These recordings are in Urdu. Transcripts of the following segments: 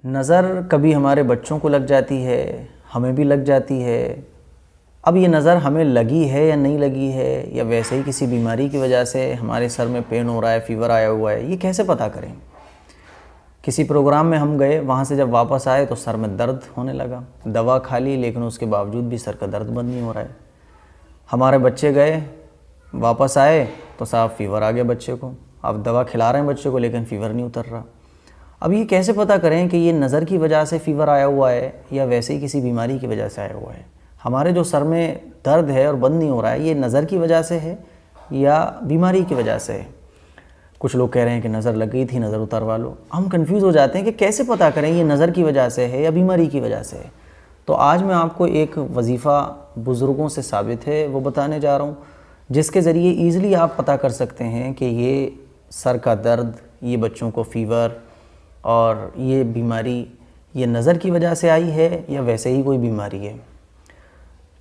نظر کبھی ہمارے بچوں کو لگ جاتی ہے، ہمیں بھی لگ جاتی ہے۔ اب یہ نظر ہمیں لگی ہے یا نہیں لگی ہے، یا ویسے ہی کسی بیماری کی وجہ سے ہمارے سر میں پین ہو رہا ہے، فیور آیا ہوا ہے، یہ کیسے پتہ کریں؟ کسی پروگرام میں ہم گئے، وہاں سے جب واپس آئے تو سر میں درد ہونے لگا، دوا کھا لی لیکن اس کے باوجود بھی سر کا درد بند نہیں ہو رہا ہے۔ ہمارے بچے گئے، واپس آئے تو صاحب فیور آ گیا بچے کو، اب دوا کھلا رہے ہیں بچے کو لیکن فیور نہیں اتر رہا۔ اب یہ کیسے پتہ کریں کہ یہ نظر کی وجہ سے فیور آیا ہوا ہے یا ویسے ہی کسی بیماری کی وجہ سے آیا ہوا ہے؟ ہمارے جو سر میں درد ہے اور بند نہیں ہو رہا ہے، یہ نظر کی وجہ سے ہے یا بیماری کی وجہ سے ہے؟ کچھ لوگ کہہ رہے ہیں کہ نظر لگ گئی تھی، نظر اتروا لو۔ ہم کنفیوز ہو جاتے ہیں کہ کیسے پتہ کریں یہ نظر کی وجہ سے ہے یا بیماری کی وجہ سے ہے۔ تو آج میں آپ کو ایک وظیفہ بزرگوں سے ثابت ہے وہ بتانے جا رہا ہوں، جس کے ذریعے ایزلی آپ پتہ کر سکتے ہیں کہ یہ سر کا درد، یہ بچوں کو فیور اور یہ بیماری یہ نظر کی وجہ سے آئی ہے یا ویسے ہی کوئی بیماری ہے۔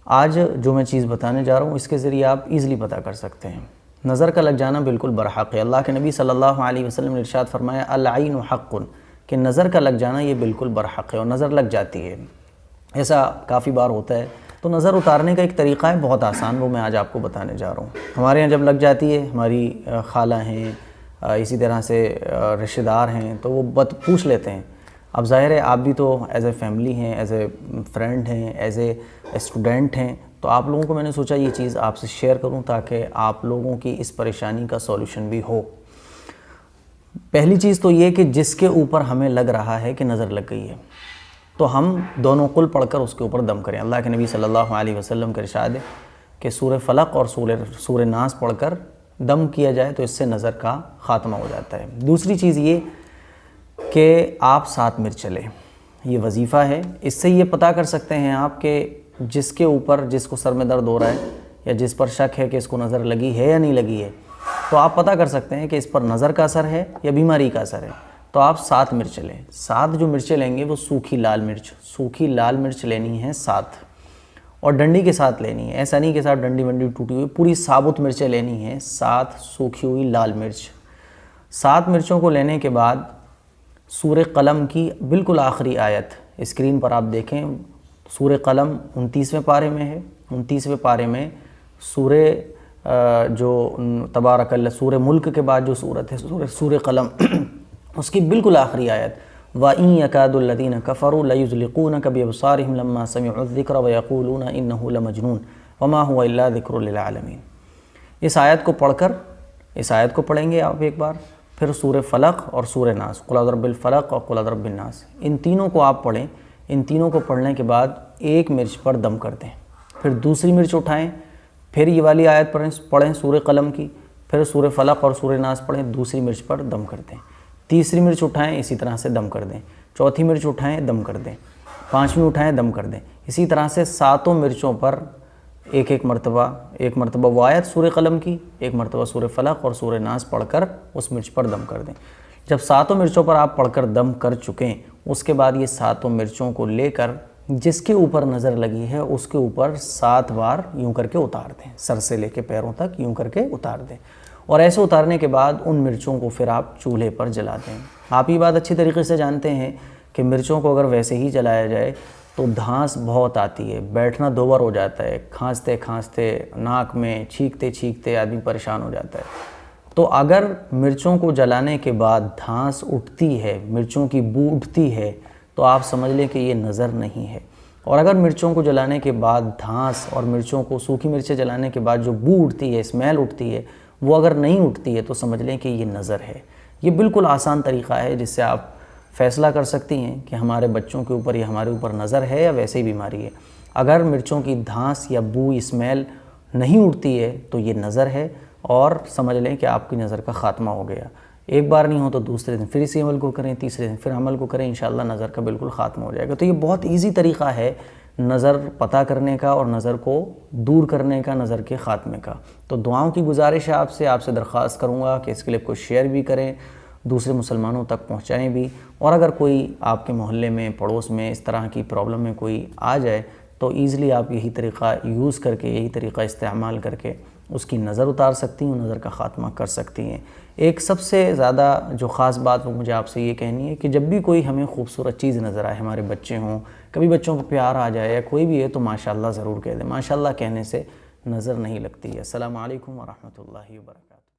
آج جو میں چیز بتانے جا رہا ہوں اس کے ذریعے آپ ایزلی پتہ کر سکتے ہیں۔ نظر کا لگ جانا بالکل برحق ہے۔ اللہ کے نبی صلی اللہ علیہ وسلم نے ارشاد فرمایا العین حق، کہ نظر کا لگ جانا یہ بالکل برحق ہے اور نظر لگ جاتی ہے۔ ایسا کافی بار ہوتا ہے۔ تو نظر اتارنے کا ایک طریقہ ہے بہت آسان، وہ میں آج آپ کو بتانے جا رہا ہوں۔ ہمارے یہاں جب لگ جاتی ہے، ہماری خالہ ہیں، اسی طرح سے رشتہ دار ہیں، تو وہ پوچھ لیتے ہیں۔ اب ظاہر ہے آپ بھی تو ایز اے فیملی ہیں، ایز اے فرینڈ ہیں، ایز اے اسٹوڈنٹ ہیں، تو آپ لوگوں کو میں نے سوچا یہ چیز آپ سے شیئر کروں تاکہ آپ لوگوں کی اس پریشانی کا سولوشن بھی ہو۔ پہلی چیز تو یہ کہ جس کے اوپر ہمیں لگ رہا ہے کہ نظر لگ گئی ہے، تو ہم دونوں قل پڑھ کر اس کے اوپر دم کریں۔ اللہ کے نبی صلی اللہ علیہ وسلم کا ارشاد ہے کہ سورہ فلق اور سورہ ناس پڑھ کر دم کیا جائے تو اس سے نظر کا خاتمہ ہو جاتا ہے۔ دوسری چیز یہ کہ آپ 7 مرچ لیں، یہ وظیفہ ہے۔ اس سے یہ پتہ کر سکتے ہیں آپ کہ جس کے اوپر جس کو سر میں درد ہو رہا ہے یا جس پر شک ہے کہ اس کو نظر لگی ہے یا نہیں لگی ہے، تو آپ پتہ کر سکتے ہیں کہ اس پر نظر کا اثر ہے یا بیماری کا اثر ہے۔ تو آپ 7 مرچ لیں۔ 7 جو مرچیں لیں گے وہ سوکھی لال مرچ لینی ہے 7، اور ڈنڈی کے ساتھ لینی ہے۔ ایسا نہیں کہ صاحب ڈنڈی ونڈی ٹوٹی ہوئی، پوری ثابت مرچیں لینی ہیں 7 سوکھی ہوئی لال مرچ۔ 7 مرچوں کو لینے کے بعد سورہ قلم کی بالکل آخری آیت اسکرین پر آپ دیکھیں، سورہ قلم 29ویں پارے میں ہے۔ 29ویں پارے میں سورہ جو تبارک اللہ، سورہ ملک کے بعد جو سورت ہے سورہ قلم، اس کی بالکل آخری آیت وَإِن يَكَادُ الَّذِينَ كَفَرُوا لَيُزْلِقُونَكَ بِأَبْصَارِهِمْ لَمَّا سَمِعُوا الذِّكْرَ وَيَقُولُونَ إِنَّهُ لَمَجْنُونٌ وَمَا هُوَ إِلَّا ذِكْرٌ لِلْعَالَمِينَ۔ اس آیت کو پڑھ کر، اس آیت کو پڑھیں گے آپ ایک بار، پھر سورہ فلق اور سورہ ناس، قل اعوذ برب الفلق اور قل اعوذ برب الناس، ان تینوں کو آپ پڑھیں۔ ان تینوں کو پڑھنے کے بعد 1 مرچ پر دم کر دیں، پھر دوسری مرچ اٹھائیں، پھر یہ والی آیت پڑھیں سورہ قلم کی، پھر سورہ فلق اور سورہ ناس پڑھیں، دوسری مرچ پر دم کر دیں، تیسری مرچ اٹھائیں اسی طرح سے دم کر دیں، چوتھی مرچ اٹھائیں دم کر دیں، 5ویں اٹھائیں دم کر دیں۔ اسی طرح سے 7 مرچوں پر ایک مرتبہ وہ آیت سورہ قلم کی، ایک مرتبہ سورہ فلق اور سورہ ناس پڑھ کر اس مرچ پر دم کر دیں۔ جب 7 مرچوں پر آپ پڑھ کر دم کر چکیں، اس کے بعد یہ 7 مرچوں کو لے کر جس کے اوپر نظر لگی ہے اس کے اوپر 7 بار یوں کر کے اتار دیں، سر سے لے کے پیروں تک یوں کر کے اتار دیں، اور ایسے اتارنے کے بعد ان مرچوں کو پھر آپ چولہے پر جلا دیں۔ آپ یہ بات اچھی طریقے سے جانتے ہیں کہ مرچوں کو اگر ویسے ہی جلایا جائے تو دھانس بہت آتی ہے، بیٹھنا 2 بار ہو جاتا ہے، کھانستے کھانستے ناک میں چھینکتے چھینکتے آدمی پریشان ہو جاتا ہے۔ تو اگر مرچوں کو جلانے کے بعد دھانس اٹھتی ہے، مرچوں کی بو اٹھتی ہے، تو آپ سمجھ لیں کہ یہ نظر نہیں ہے۔ اور اگر مرچوں کو جلانے کے بعد دھانس اور مرچوں کو سوکھی مرچیں جلانے کے بعد جو بو اٹھتی ہے، اسمیل اٹھتی ہے، وہ اگر نہیں اٹھتی ہے تو سمجھ لیں کہ یہ نظر ہے۔ یہ بالکل آسان طریقہ ہے جس سے آپ فیصلہ کر سکتی ہیں کہ ہمارے بچوں کے اوپر یا ہمارے اوپر نظر ہے یا ویسے ہی بیماری ہے۔ اگر مرچوں کی دھانس یا بو اسمیل نہیں اٹھتی ہے تو یہ نظر ہے، اور سمجھ لیں کہ آپ کی نظر کا خاتمہ ہو گیا۔ ایک بار نہیں ہو تو دوسرے دن پھر اسی عمل کو کریں، تیسرے دن پھر عمل کو کریں، انشاءاللہ نظر کا بالکل خاتمہ ہو جائے گا۔ تو یہ بہت ایزی طریقہ ہے نظر پتہ کرنے کا اور نظر کو دور کرنے کا، نظر کے خاتمے کا۔ تو دعاؤں کی گزارش ہے آپ سے درخواست کروں گا کہ اس کلپ کو شیئر بھی کریں، دوسرے مسلمانوں تک پہنچائیں بھی، اور اگر کوئی آپ کے محلے میں، پڑوس میں اس طرح کی پرابلم میں کوئی آ جائے تو ایزلی آپ یہی طریقہ یوز کر کے، یہی طریقہ استعمال کر کے اس کی نظر اتار سکتی ہیں، نظر کا خاتمہ کر سکتی ہیں۔ ایک سب سے زیادہ جو خاص بات وہ مجھے آپ سے یہ کہنی ہے کہ جب بھی کوئی ہمیں خوبصورت چیز نظر آئے، ہمارے بچے ہوں، کبھی بچوں کو پیار آ جائے یا کوئی بھی ہے، تو ماشاءاللہ ضرور کہہ دیں۔ ماشاءاللہ کہنے سے نظر نہیں لگتی ہے۔ السلام علیکم ورحمۃ اللہ وبرکاتہ۔